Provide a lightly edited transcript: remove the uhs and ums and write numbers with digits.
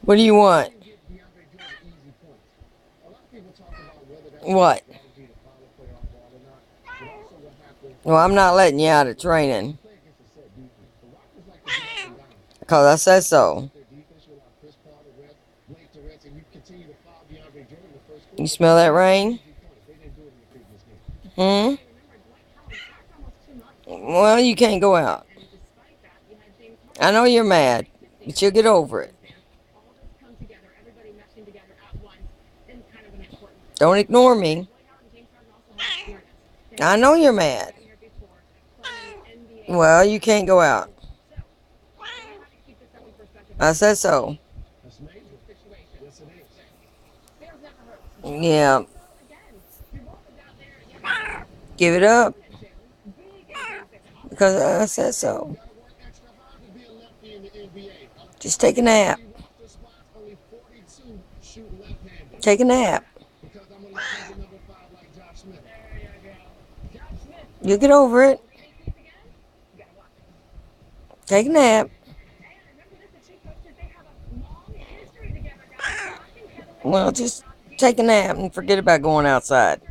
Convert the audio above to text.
What do you want? What? Well, I'm not letting you out of training. Because I said so. You smell that rain? Hmm? Well, you can't go out. I know you're mad, but you'll get over it. Don't ignore me. I know you're mad. Well, you can't go out. I said so. Yeah. Give it up. Because I said so. Just take a nap. Take a nap. You'll get over it. Take a nap. Well, just take a nap and forget about going outside.